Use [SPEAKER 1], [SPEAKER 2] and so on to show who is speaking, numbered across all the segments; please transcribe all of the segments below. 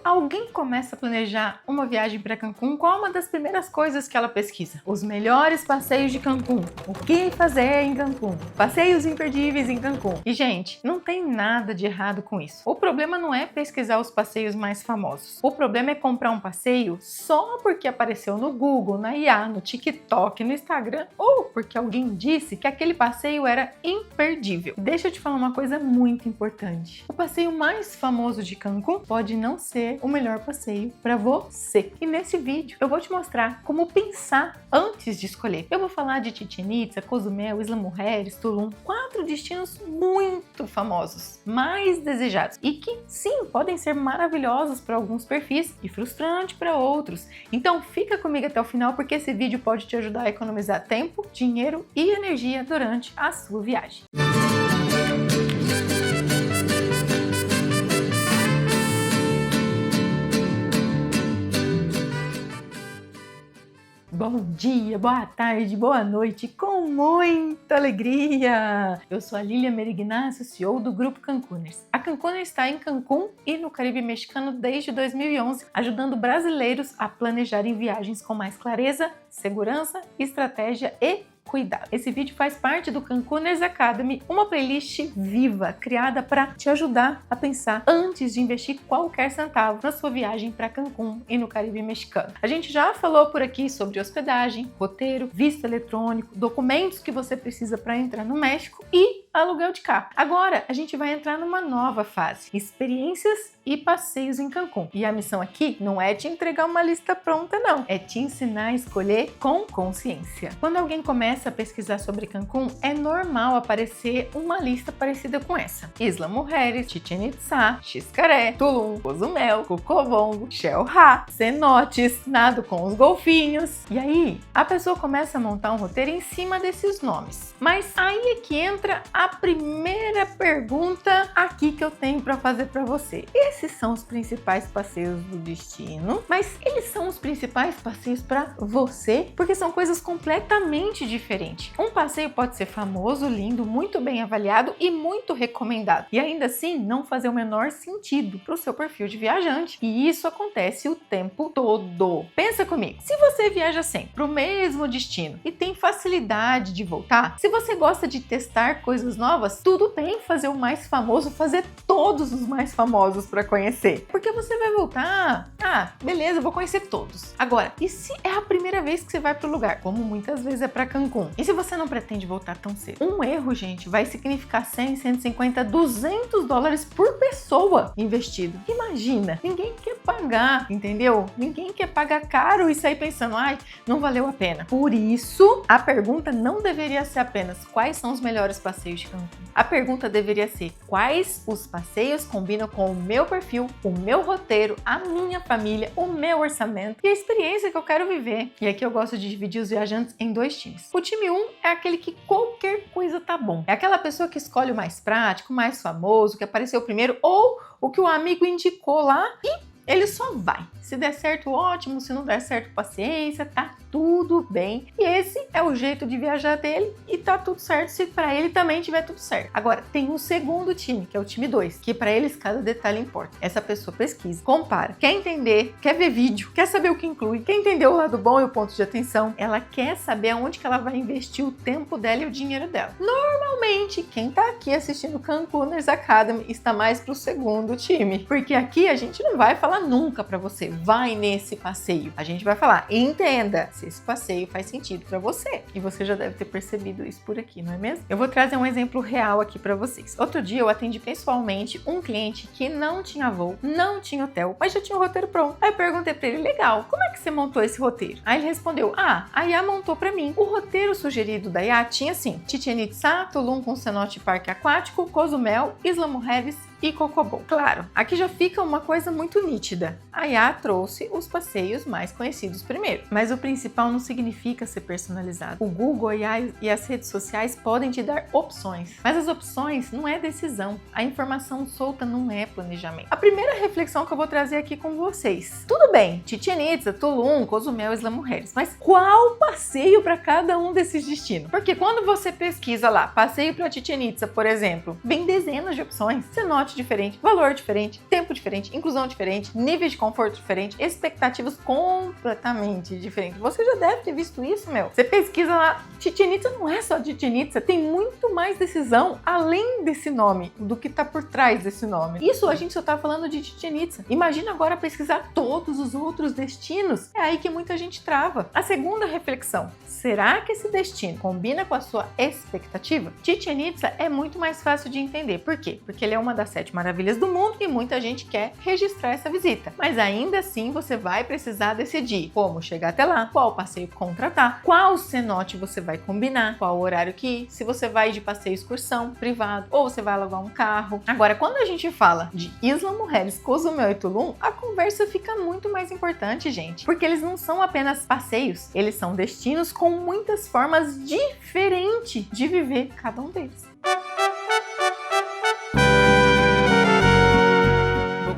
[SPEAKER 1] alguém começa a planejar uma viagem para Cancún, qual é uma das primeiras coisas que ela pesquisa? Os melhores passeios de Cancún. O que fazer em Cancún? Passeios imperdíveis em Cancún. E, gente, não tem nada de errado com isso. O problema não é pesquisar os passeios mais famosos. O problema é comprar um passeio só porque apareceu no Google, na IA, no TikTok, no Instagram, ou porque alguém disse que aquele passeio era imperdível. Deixa eu te falar uma coisa muito importante. O passeio mais famoso de Cancún pode não ser o melhor passeio para você. E nesse vídeo eu vou te mostrar como pensar antes de escolher. Eu vou falar de Chichén Itzá, Cozumel, Isla Mujeres, Tulum, 4 destinos muito famosos, mais desejados e que sim, podem ser maravilhosos para alguns perfis e frustrante para outros. Então fica comigo até o final porque esse vídeo pode te ajudar a economizar tempo, dinheiro e energia durante a sua viagem. Bom dia, boa tarde, boa noite, com muita alegria! Eu sou a Lilia Merignacio, CEO do Grupo Cancuners. A Cancuners está em Cancún e no Caribe mexicano desde 2011, ajudando brasileiros a planejarem viagens com mais clareza, segurança, estratégia e cuidado. Esse vídeo faz parte do Cancuners Academy, uma playlist viva criada para te ajudar a pensar antes de investir qualquer centavo na sua viagem para Cancún e no Caribe mexicano. A gente já falou por aqui sobre hospedagem, roteiro, visto eletrônico, documentos que você precisa para entrar no México e aluguel de carro. Agora a gente vai entrar numa nova fase: experiências e passeios em Cancún. E a missão aqui não é te entregar uma lista pronta, não. É te ensinar a escolher com consciência. Quando alguém começa a pesquisar sobre Cancún, é normal aparecer uma lista parecida com essa: Isla Mujeres, Chichén Itzá, Xcaret, Tulum, Cozumel, Cocobongo, Xel-Há, cenotes, nado com os golfinhos. E aí, a pessoa começa a montar um roteiro em cima desses nomes. Mas aí é que entra a primeira pergunta aqui que eu tenho para fazer para você. Esses são os principais passeios do destino, mas eles são os principais passeios para você? Porque são coisas completamente diferentes. Um passeio pode ser famoso, lindo, muito bem avaliado e muito recomendado, e ainda assim não fazer o menor sentido para o seu perfil de viajante. E isso acontece o tempo todo. Pensa comigo, se você viaja sempre para o mesmo destino e tem facilidade de voltar, se você gosta de testar coisas novas, tudo bem fazer o mais famoso, fazer todos os mais famosos para conhecer, porque você vai voltar, beleza, eu vou conhecer todos. Agora, e se é a primeira vez que você vai para o lugar, como muitas vezes é para Cancún, e se você não pretende voltar tão cedo? Um erro, gente, vai significar 100, 150, 200 dólares por pessoa investido. Imagina, ninguém quer pagar, entendeu? Ninguém quer pagar caro e sair pensando, não valeu a pena. Por isso, a pergunta não deveria ser apenas quais são os melhores passeios de Cancún. A pergunta deveria ser quais os passeios combinam com o meu perfil, o meu roteiro, a minha família, o meu orçamento e a experiência que eu quero viver. E aqui eu gosto de dividir os viajantes em 2 times. O time 1 é aquele que qualquer coisa tá bom. É aquela pessoa que escolhe o mais prático, o mais famoso, que apareceu primeiro ou o que o amigo indicou lá e ele só vai. Se der certo, ótimo. Se não der certo, paciência, tá tudo bem. E esse é o jeito de viajar dele e tá tudo certo se para ele também tiver tudo certo. Agora, tem um segundo time, que é o time 2, que para eles cada detalhe importa. Essa pessoa pesquisa, compara, quer entender, quer ver vídeo, quer saber o que inclui, quer entender o lado bom e o ponto de atenção. Ela quer saber aonde que ela vai investir o tempo dela e o dinheiro dela. Normalmente, quem tá aqui assistindo Cancuners Academy está mais pro segundo time, porque aqui a gente não vai falar nunca para você, vai nesse passeio. A gente vai falar, entenda se esse passeio faz sentido para você. E você já deve ter percebido isso por aqui, não é mesmo? Eu vou trazer um exemplo real aqui para vocês. Outro dia eu atendi pessoalmente um cliente que não tinha voo, não tinha hotel, mas já tinha o roteiro pronto. Aí eu perguntei para ele, legal, como é que você montou esse roteiro? Aí ele respondeu, a IA montou para mim. O roteiro sugerido da IA tinha assim, Chichén Itzá, Tulum com cenote e parque aquático, Cozumel, Isla Mujeres e Cocobongo. Claro, aqui já fica uma coisa muito nítida. A IA trouxe os passeios mais conhecidos primeiro, mas o principal não significa ser personalizado. O Google, a IA e as redes sociais podem te dar opções, mas as opções não é decisão. A informação solta não é planejamento. A primeira reflexão que eu vou trazer aqui com vocês. Tudo bem, Chichén Itzá, Tulum, Cozumel, Isla Mujeres, mas qual passeio para cada um desses destinos? Porque quando você pesquisa lá, passeio para Chichén Itzá, por exemplo, vem dezenas de opções. Cenote cenote diferente, valor diferente, tempo diferente, inclusão diferente, níveis de conforto diferente, expectativas completamente diferentes. Você já deve ter visto isso, meu. Você pesquisa lá, Chichén Itzá não é só Chichén Itzá, tem muito mais decisão além desse nome, do que tá por trás desse nome. Isso a gente só tá falando de Chichén Itzá. Imagina agora pesquisar todos os outros destinos. É aí que muita gente trava. A segunda reflexão, será que esse destino combina com a sua expectativa? Chichén Itzá é muito mais fácil de entender. Por quê? Porque ele é uma das 7 maravilhas do mundo e muita gente quer registrar essa visita. Mas ainda assim você vai precisar decidir como chegar até lá, qual passeio contratar, qual cenote você vai combinar, qual horário que ir, se você vai de passeio excursão privado ou você vai alugar um carro. Agora, quando a gente fala de Isla Mujeres, Cozumel e Tulum, a conversa fica muito mais importante, gente, porque eles não são apenas passeios, eles são destinos com muitas formas diferentes de viver cada um deles.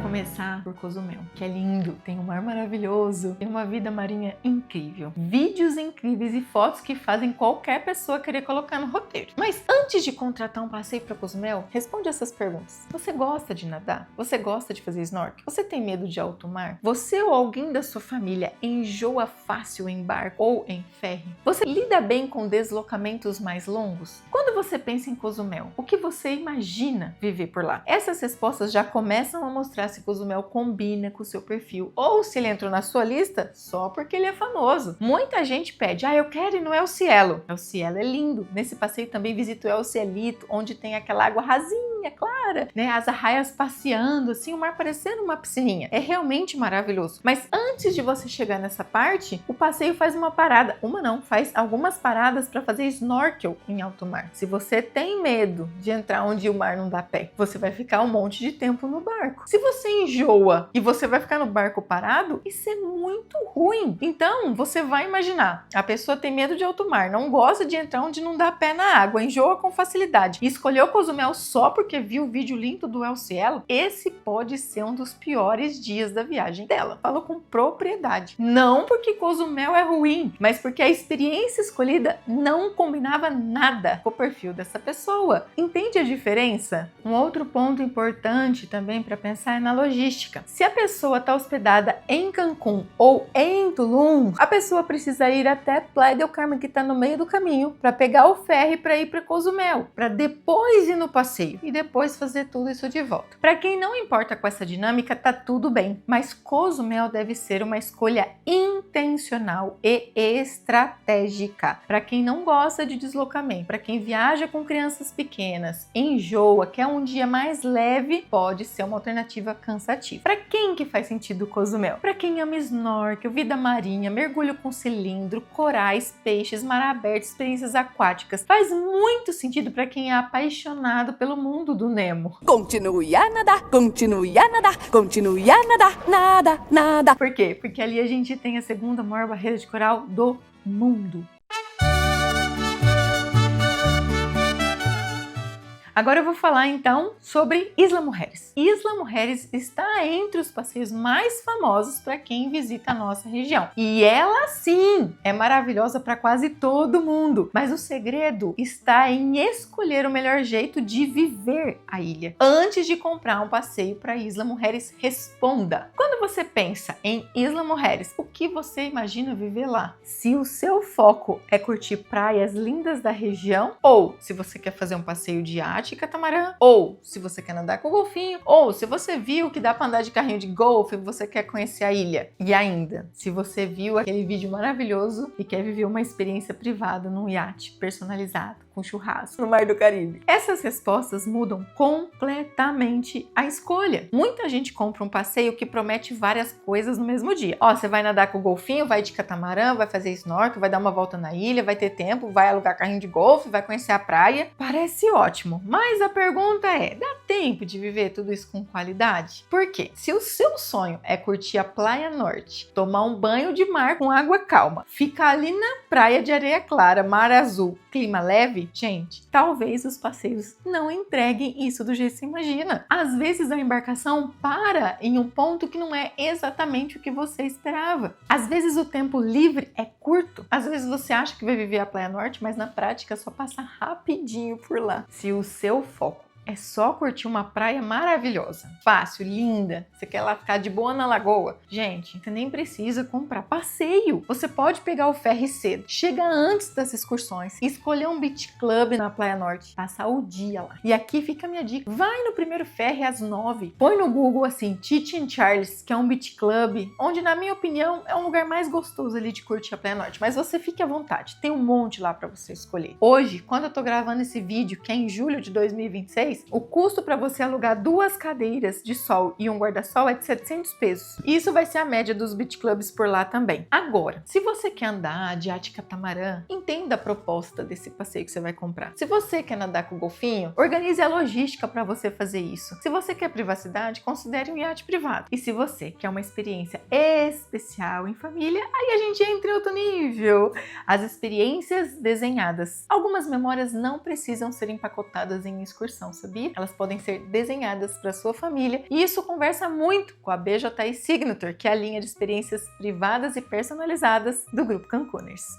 [SPEAKER 1] Começar por Cozumel, que é lindo, tem um mar maravilhoso, tem uma vida marinha incrível, vídeos incríveis e fotos que fazem qualquer pessoa querer colocar no roteiro. Mas antes de contratar um passeio para Cozumel, responde essas perguntas. Você gosta de nadar? Você gosta de fazer snorkel? Você tem medo de alto mar? Você ou alguém da sua família enjoa fácil em barco ou em ferry? Você lida bem com deslocamentos mais longos? Quando você pensa em Cozumel, o que você imagina viver por lá? Essas respostas já começam a mostrar se Cozumel combina com o seu perfil ou se ele entrou na sua lista só porque ele é famoso. Muita gente pede, eu quero ir no El Cielo. El Cielo é lindo. Nesse passeio também visito o El Cielito, onde tem aquela água rasinha, clara, né? As arraias passeando, assim, o mar parecendo uma piscininha. É realmente maravilhoso. Mas antes de você chegar nessa parte, o passeio faz uma parada. Uma não, faz algumas paradas para fazer snorkel em alto mar. Se você tem medo de entrar onde o mar não dá pé, você vai ficar um monte de tempo no barco. Se você enjoa e você vai ficar no barco parado, isso é muito ruim. Então, você vai imaginar, a pessoa tem medo de alto mar, não gosta de entrar onde não dá pé na água, enjoa com facilidade e escolheu Cozumel só porque viu o vídeo lindo do El Cielo, esse pode ser um dos piores dias da viagem dela. Falo com propriedade. Não porque Cozumel é ruim, mas porque a experiência escolhida não combinava nada com o perfil dessa pessoa. Entende a diferença? Um outro ponto importante também para pensar é na logística. Se a pessoa está hospedada em Cancún ou em Tulum, a pessoa precisa ir até Playa del Carmen, que está no meio do caminho, para pegar o ferry para ir para Cozumel, para depois ir no passeio e depois fazer tudo isso de volta. Para quem não importa com essa dinâmica, tá tudo bem, mas Cozumel deve ser uma escolha intencional e estratégica. Para quem não gosta de deslocamento, para quem viaja com crianças pequenas, enjoa, quer um dia mais leve, pode ser uma alternativa cansativa. Para quem que faz sentido Cozumel? Para quem ama snorkel, vida marinha, mergulho com cilindro, corais, peixes, mar aberto, experiências aquáticas. Faz muito sentido para quem é apaixonado pelo mundo do Nemo.
[SPEAKER 2] Continue a nadar, continue a nadar, continue a nadar, nada, nada.
[SPEAKER 1] Por quê? Porque ali a gente tem a segunda maior barreira de coral do mundo. Agora eu vou falar então sobre Isla Mujeres. Isla Mujeres está entre os passeios mais famosos para quem visita a nossa região. E ela sim é maravilhosa para quase todo mundo. Mas o segredo está em escolher o melhor jeito de viver a ilha. Antes de comprar um passeio para Isla Mujeres, responda. Quando você pensa em Isla Mujeres, o que você imagina viver lá? Se o seu foco é curtir praias lindas da região, ou se você quer fazer um passeio de iate, catamarã, ou se você quer nadar com golfinho, ou se você viu que dá para andar de carrinho de golfe e você quer conhecer a ilha. E ainda, se você viu aquele vídeo maravilhoso e quer viver uma experiência privada num iate personalizado, com churrasco no Mar do Caribe. Essas respostas mudam completamente a escolha. Muita gente compra um passeio que promete várias coisas no mesmo dia. Você vai nadar com o golfinho, vai de catamarã, vai fazer snorkel, vai dar uma volta na ilha, vai ter tempo, vai alugar carrinho de golfe, vai conhecer a praia. Parece ótimo, mas a pergunta é, dá tempo de viver tudo isso com qualidade? Por quê? Se o seu sonho é curtir a Praia Norte, tomar um banho de mar com água calma, ficar ali na praia de areia clara, mar azul, clima leve, gente, talvez os passeios não entreguem isso do jeito que você imagina. Às vezes a embarcação para em um ponto que não é exatamente o que você esperava. Às vezes o tempo livre é curto. Às vezes você acha que vai viver a Praia Norte, mas na prática só passa rapidinho por lá. Se o seu foco é só curtir uma praia maravilhosa, fácil, linda. Você quer lá ficar de boa na lagoa? Gente, você nem precisa comprar passeio. Você pode pegar o ferry cedo, chega antes das excursões, escolher um beach club na Praia Norte, passar o dia lá. E aqui fica a minha dica: vai no primeiro ferry às 9. Põe no Google assim, Titchen Charles, que é um beach club, onde na minha opinião é um lugar mais gostoso ali de curtir a Praia Norte. Mas você fique à vontade, tem um monte lá para você escolher. Hoje, quando eu tô gravando esse vídeo, que é em julho de 2026, o custo para você alugar 2 cadeiras de sol e um guarda-sol é de 700 pesos. Isso vai ser a média dos beach clubs por lá também. Agora, se você quer andar de iate catamarã, entenda a proposta desse passeio que você vai comprar. Se você quer nadar com o golfinho, organize a logística para você fazer isso. Se você quer privacidade, considere um iate privado. E se você quer uma experiência especial em família, aí a gente entra em outro nível. As experiências desenhadas. Algumas memórias não precisam ser empacotadas em excursão, sabia? Elas podem ser desenhadas para sua família, e isso conversa muito com a BJI Signature, que é a linha de experiências privadas e personalizadas do Grupo Cancuners.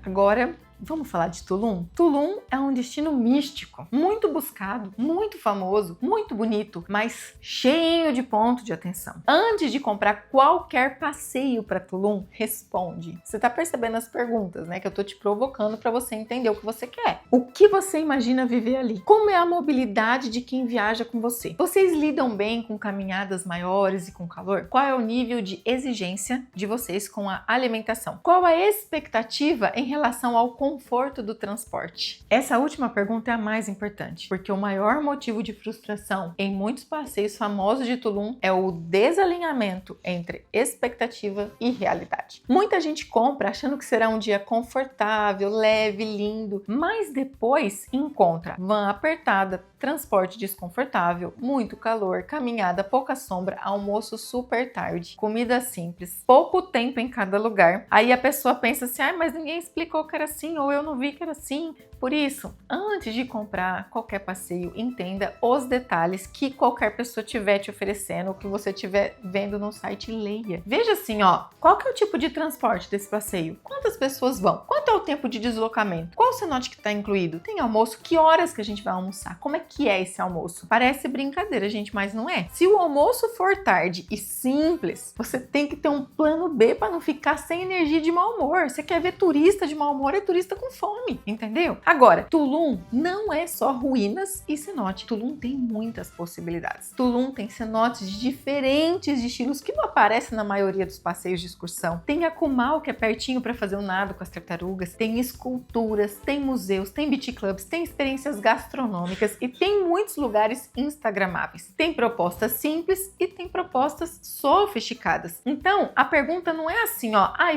[SPEAKER 1] Agora, vamos falar de Tulum? Tulum é um destino místico, muito buscado, muito famoso, muito bonito, mas cheio de ponto de atenção. Antes de comprar qualquer passeio para Tulum, responde. Você tá percebendo as perguntas, né? Que eu tô te provocando para você entender o que você quer. O que você imagina viver ali? Como é a mobilidade de quem viaja com você? Vocês lidam bem com caminhadas maiores e com calor? Qual é o nível de exigência de vocês com a alimentação? Qual a expectativa em relação ao conforto do transporte? Essa última pergunta é a mais importante, porque o maior motivo de frustração em muitos passeios famosos de Tulum é o desalinhamento entre expectativa e realidade. Muita gente compra achando que será um dia confortável, leve, lindo, mas depois encontra van apertada, transporte desconfortável, muito calor, caminhada, pouca sombra, almoço super tarde, comida simples, pouco tempo em cada lugar. Aí a pessoa pensa assim, mas ninguém explicou que era assim, ou eu não vi que era assim. Por isso, antes de comprar qualquer passeio, entenda os detalhes que qualquer pessoa estiver te oferecendo, ou que você estiver vendo no site, leia. Veja assim, qual que é o tipo de transporte desse passeio? Quantas pessoas vão? Quanto é o tempo de deslocamento? Qual o cenote que está incluído? Tem almoço? Que horas que a gente vai almoçar? Como é que é esse almoço? Parece brincadeira, gente, mas não é. Se o almoço for tarde e simples, você tem que ter um plano B para não ficar sem energia de mau humor. Você quer ver turista de mau humor, é turista com fome, entendeu? Agora, Tulum não é só ruínas e cenote. Tulum tem muitas possibilidades. Tulum tem cenotes diferentes de estilos que não aparecem na maioria dos passeios de excursão. Tem Akumal, que é pertinho para fazer um nado com as tartarugas. Tem esculturas, tem museus, tem beach clubs, tem experiências gastronômicas e tem muitos lugares instagramáveis. Tem propostas simples e tem propostas sofisticadas. Então, a pergunta não é assim,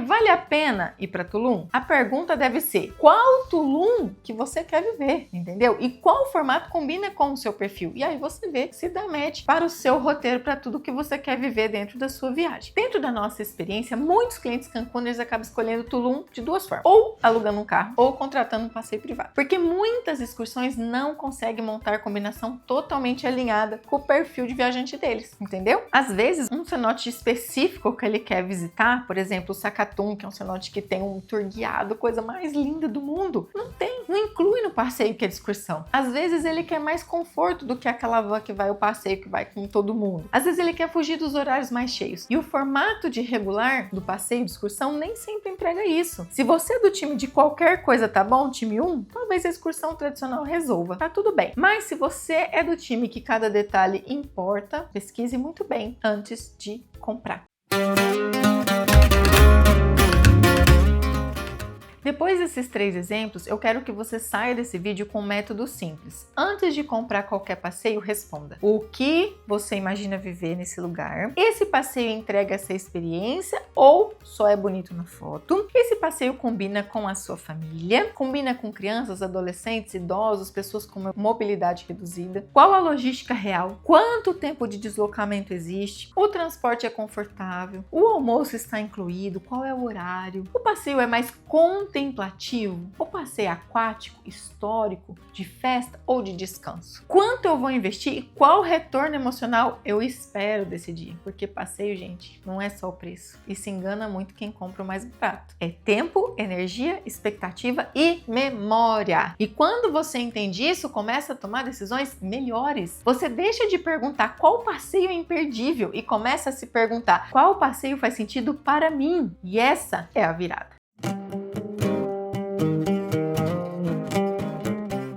[SPEAKER 1] vale a pena ir para Tulum? A pergunta deve ser, qual Tulum que você quer viver, entendeu? E qual formato combina com o seu perfil? E aí você vê se dá match para o seu roteiro, para tudo que você quer viver dentro da sua viagem. Dentro da nossa experiência, muitos clientes Cancuners acabam escolhendo Tulum de duas formas, ou alugando um carro, ou contratando um passeio privado. Porque muitas excursões não conseguem montar combinação totalmente alinhada com o perfil de viajante deles, entendeu? Às vezes, um cenote específico que ele quer visitar, por exemplo, o Sacatum, que é um cenote que tem um tour guiado, coisa mais linda do mundo, não inclui no passeio que é de excursão. Às vezes ele quer mais conforto do que aquela van que vai o passeio, que vai com todo mundo. Às vezes ele quer fugir dos horários mais cheios. E o formato de regular do passeio de excursão nem sempre entrega isso. Se você é do time de qualquer coisa, tá bom? Time 1, talvez a excursão tradicional resolva. Tá tudo bem. Mas se você é do time que cada detalhe importa, pesquise muito bem antes de comprar. Depois desses 3 exemplos, eu quero que você saia desse vídeo com um método simples. Antes de comprar qualquer passeio, responda: o que você imagina viver nesse lugar? Esse passeio entrega essa experiência ou só é bonito na foto? Esse passeio combina com a sua família? Combina com crianças, adolescentes, idosos, pessoas com mobilidade reduzida? Qual a logística real? Quanto tempo de deslocamento existe? O transporte é confortável? O almoço está incluído? Qual é o horário? O passeio é mais contemplativo contemplativo, o passeio aquático, histórico, de festa ou de descanso? Quanto eu vou investir e qual retorno emocional eu espero desse dia? Porque passeio, gente, não é só o preço. E se engana muito quem compra o mais barato. É tempo, energia, expectativa e memória. E quando você entende isso, começa a tomar decisões melhores. Você deixa de perguntar qual passeio é imperdível e começa a se perguntar qual passeio faz sentido para mim. E essa é a virada.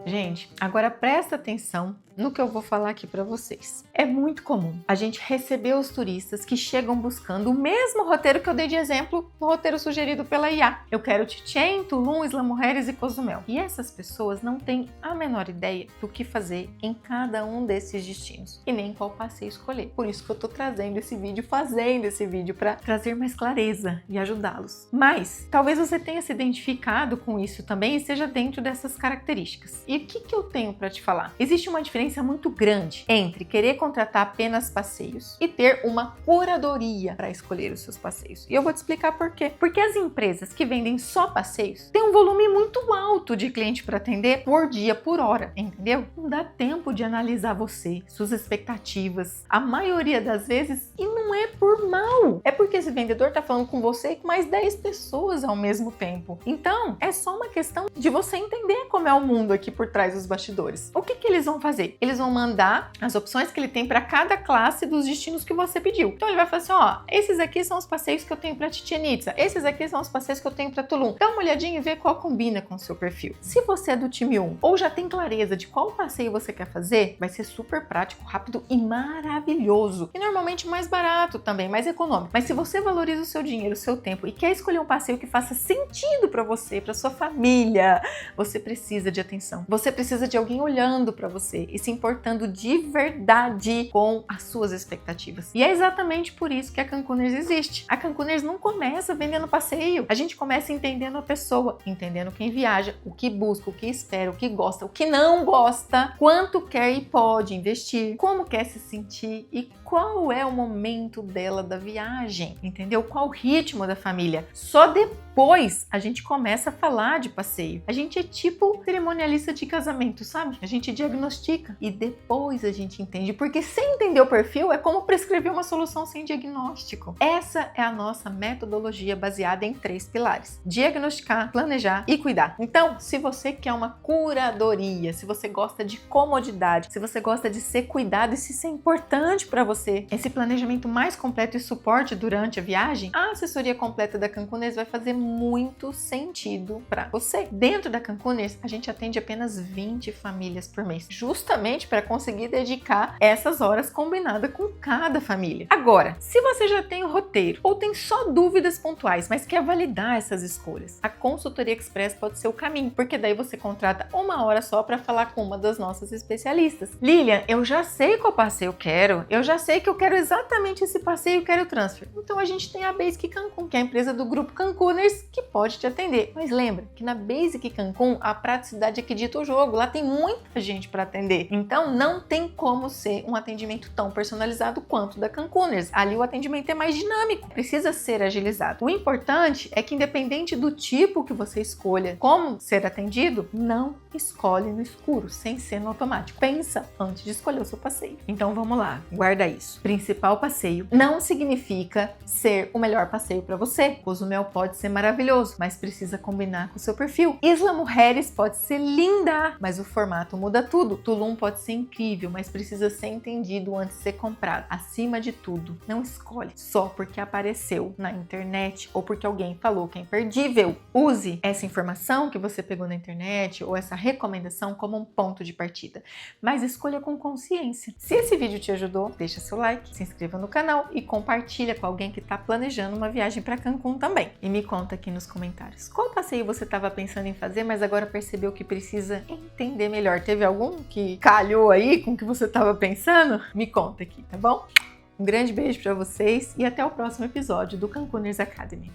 [SPEAKER 1] Gente, agora presta atenção no que eu vou falar aqui para vocês. É muito comum a gente receber os turistas que chegam buscando o mesmo roteiro que eu dei de exemplo no roteiro sugerido pela IA. Eu quero Chichén, Tulum, Isla Mujeres e Cozumel. E essas pessoas não têm a menor ideia do que fazer em cada um desses destinos e nem qual passeio escolher. Por isso que eu tô trazendo esse vídeo, fazendo esse vídeo para trazer mais clareza e ajudá-los. Mas talvez você tenha se identificado com isso também e seja dentro dessas características. E o que eu tenho para te falar? Existe uma diferença muito grande entre querer contratar apenas passeios e ter uma curadoria para escolher os seus passeios. E eu vou te explicar por quê. Porque as empresas que vendem só passeios têm um volume muito alto de cliente para atender por dia, por hora, entendeu? Não dá tempo de analisar você, suas expectativas, a maioria das vezes, e não é por mal. É porque esse vendedor tá falando com você e com mais 10 pessoas ao mesmo tempo. Então, é só uma questão de você entender como é o mundo aqui por trás dos bastidores. O que eles vão fazer? Eles vão mandar as opções que ele tem para cada classe dos destinos que você pediu. Então ele vai falar assim, ó, esses aqui são os passeios que eu tenho para Chichén Itzá, esses aqui são os passeios que eu tenho para Tulum. Dá uma olhadinha e vê qual combina com o seu perfil. Se você é do time 1 ou já tem clareza de qual passeio você quer fazer, vai ser super prático, rápido e maravilhoso. E normalmente mais barato também, mais econômico. Mas se você valoriza o seu dinheiro, o seu tempo e quer escolher um passeio que faça sentido para você, para sua família, você precisa de atenção. Você precisa de alguém olhando para você e se importando de verdade com as suas expectativas. E é exatamente por isso que a Cancuners existe. A Cancuners não começa vendendo passeio. A gente começa entendendo a pessoa, entendendo quem viaja, o que busca, o que espera, o que gosta, o que não gosta, quanto quer e pode investir, como quer se sentir e qual é o momento dela da viagem, entendeu? Qual o ritmo da família. Só depois a gente começa a falar de passeio. A gente é tipo cerimonialista de casamento, sabe? A gente diagnostica e depois a gente entende, porque sem entender o perfil é como prescrever uma solução sem diagnóstico. Essa é a nossa metodologia baseada em 3 pilares: diagnosticar, planejar e cuidar. Então, se você quer uma curadoria, se você gosta de comodidade, se você gosta de ser cuidado e se isso é importante para você, esse planejamento mais completo e suporte durante a viagem, a assessoria completa da Cancuners vai fazer muito sentido para você. Dentro da Cancuners, a gente atende apenas 20 famílias por mês, justamente para conseguir dedicar essas horas combinadas com cada família. Agora, se você já tem o roteiro ou tem só dúvidas pontuais, mas quer validar essas escolhas, a consultoria express pode ser o caminho, porque daí você contrata 1 hora só para falar com uma das nossas especialistas. Lilian, eu já sei qual passeio eu quero, eu já sei que eu quero exatamente esse passeio e quero transfer. Então a gente tem a Basic Cancun, que é a empresa do grupo Cancuners, que pode te atender. Mas lembra que na Basic Cancun a praticidade é que dita o jogo, lá tem muita gente para atender. Então não tem como ser um atendimento tão personalizado quanto da Cancuners. Ali o atendimento é mais dinâmico, precisa ser agilizado. O importante é que independente do tipo que você escolha como ser atendido, não escolhe no escuro, sem ser no automático. Pensa antes de escolher o seu passeio. Então vamos lá, guarda isso. Principal passeio não significa ser o melhor passeio para você. Cozumel pode ser maravilhoso, mas precisa combinar com o seu perfil. Isla Mujeres pode ser linda, mas o formato muda tudo. Tulum pode ser incrível, mas precisa ser entendido antes de ser comprado. Acima de tudo, não escolhe só porque apareceu na internet ou porque alguém falou que é imperdível. Use essa informação que você pegou na internet ou essa recomendação como um ponto de partida, mas escolha com consciência. Se esse vídeo te ajudou, deixa seu like, se inscreva no canal e compartilha com alguém que está planejando uma viagem para Cancún também. E me conta aqui nos comentários qual passeio você estava pensando em fazer, mas agora percebeu que precisa entender melhor. Teve algum que calhou aí com o que você estava pensando? Me conta aqui, tá bom? Um grande beijo para vocês e até o próximo episódio do Cancuners Academy.